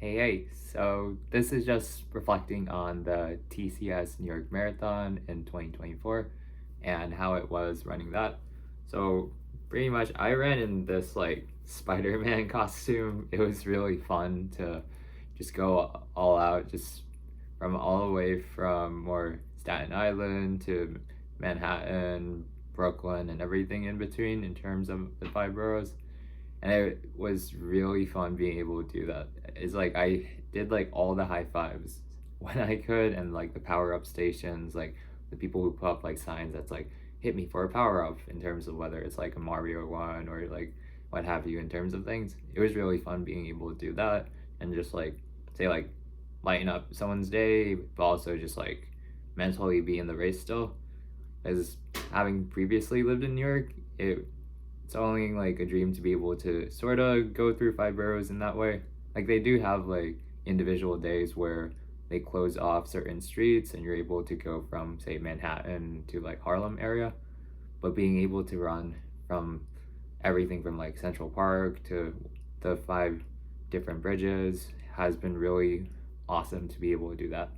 Hey, so this is just reflecting on the TCS New York Marathon in 2024 and how it was running that. So, pretty much, I ran in this like Spider-Man costume. It was really fun to just go all out, just from all the way from more Staten Island to Manhattan, Brooklyn, and everything in between in terms of the five boroughs, and it was really fun being able to do that. It's like I did like all the high fives when I could, and like the power up stations, like the people who put up like signs that's like hit me for a power up in terms of whether it's like a Mario one or like what have you in terms of things. It was really fun being able to do that and just like say like lighten up someone's day, but also just like mentally be in the race still. As having previously lived in New York, it's only like a dream to be able to sort of go through five boroughs in that way. Like they do have like individual days where they close off certain streets and you're able to go from say Manhattan to like Harlem area, but being able to run from everything from like Central Park to the five different bridges has been really awesome to be able to do that.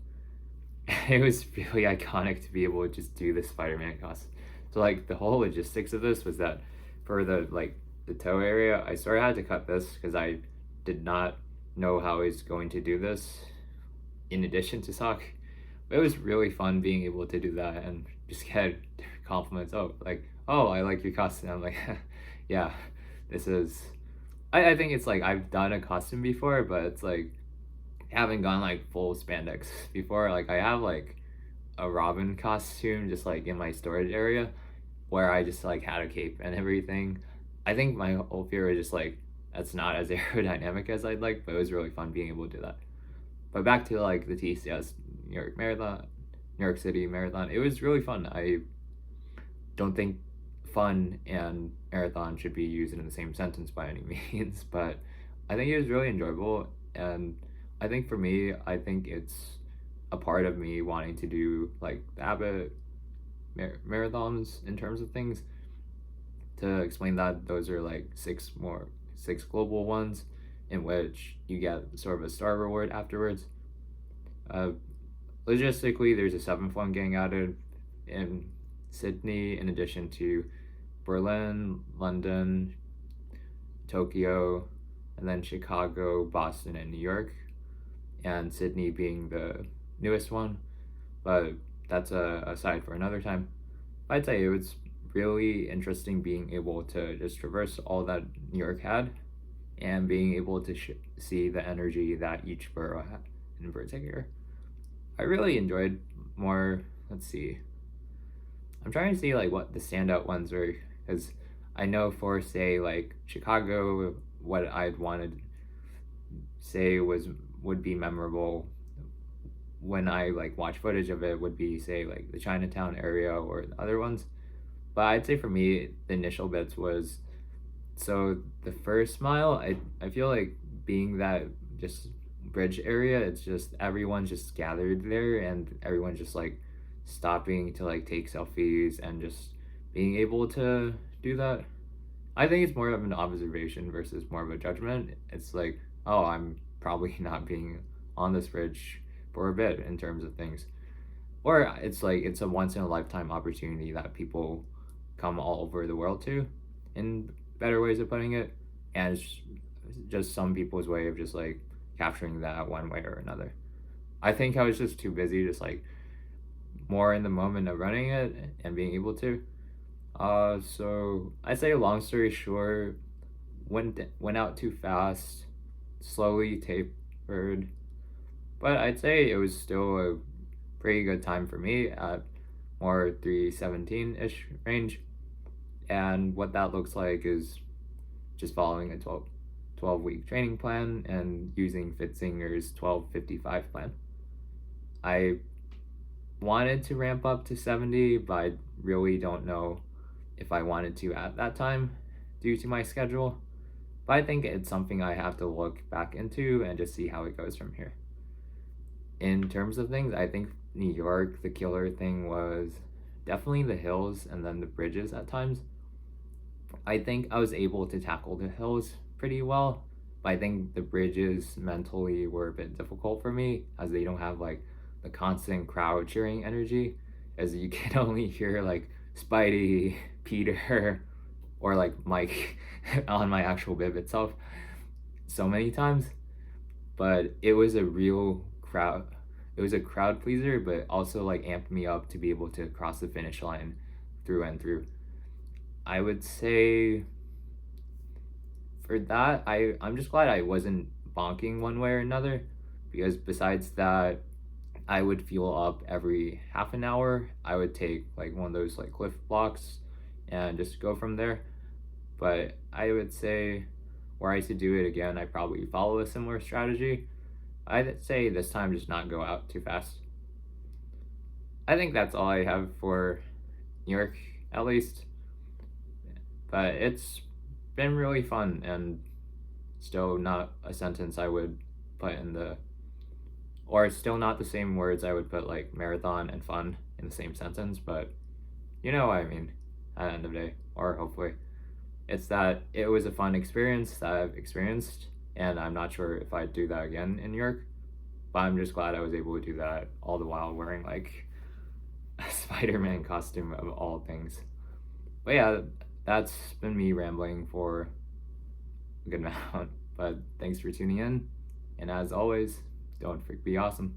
It was really iconic to be able to just do the Spider-Man costume. So like the whole logistics of this was that for the toe area, I sort of had to cut this because I did not know how I was going to do this in addition to sock. But it was really fun being able to do that and just get compliments. Oh, like, oh, I like your costume. I'm like, yeah, this is. I think it's like I've done a costume before, but it's like haven't gone like full spandex before. Like I have like a Robin costume just like in my storage area where I just like had a cape and everything. I think my whole fear was just like that's not as aerodynamic as I'd like, but it was really fun being able to do that. But back to like the TCS New York Marathon, New York City Marathon, it was really fun. I don't think fun and marathon should be used in the same sentence by any means, but I think it was really enjoyable. And I think for me, I think it's a part of me wanting to do like the Abbott marathons in terms of things. To explain that, those are like six global ones in which you get sort of a star reward afterwards. Uh, Logistically, there's a seventh one getting added in Sydney, in addition to Berlin, London, Tokyo, and then Chicago, Boston, and New York, and Sydney being the newest one, but that's a aside for another time. I'd say it was really interesting being able to just traverse all that New York had and being able to see the energy that each borough had in particular. I really enjoyed more. Let's see. I'm trying to see like what the standout ones were because I know for say like Chicago, what I'd wanted say would be memorable when I like watch footage of it would be say like the Chinatown area or the other ones. But I'd say for me the initial bits was so the first mile I feel like being that just bridge area, it's just everyone's just gathered there and everyone's just like stopping to like take selfies and just being able to do that. I think it's more of an observation versus more of a judgment. It's like, oh, I'm probably not being on this bridge for a bit in terms of things. Or it's like it's a once in a lifetime opportunity that people come all over the world to, in better ways of putting it. And it's just some people's way of just like capturing that one way or another. I think I was just too busy, just like more in the moment of running it and being able to. So I say long story short, went out too fast, slowly tapered, but I'd say it was still a pretty good time for me at more 317-ish range. And what that looks like is just following a 12-week training plan and using Fitzinger's 12-55 plan. I wanted to ramp up to 70, but I really don't know if I wanted to at that time due to my schedule. But I think it's something I have to look back into and just see how it goes from here. In terms of things, I think New York, the killer thing was definitely the hills and then the bridges at times. I think I was able to tackle the hills pretty well, But I think the bridges mentally were a bit difficult for me as they don't have like the constant crowd cheering energy, as you can only hear like Spidey, Peter, or like Mike on my actual bib itself so many times. But it was a real crowd. It was a crowd pleaser, but also like amped me up to be able to cross the finish line through and through. I would say for that, I'm just glad I wasn't bonking one way or another, because besides that, I would fuel up every half an hour. I would take like one of those like cliff blocks and just go from there. But I would say, were I to do it again, I'd probably follow a similar strategy. I'd say this time just not go out too fast. I think that's all I have for New York, at least. But it's been really fun, and still not a sentence I would put in the, or it's still not the same words I would put like marathon and fun in the same sentence, but you know what I mean at the end of the day, or hopefully. It's that it was a fun experience that I've experienced, and I'm not sure if I'd do that again in New York, but I'm just glad I was able to do that all the while wearing like a Spider-Man costume of all things. But yeah, that's been me rambling for a good amount. But thanks for tuning in, and as always, don't be awesome.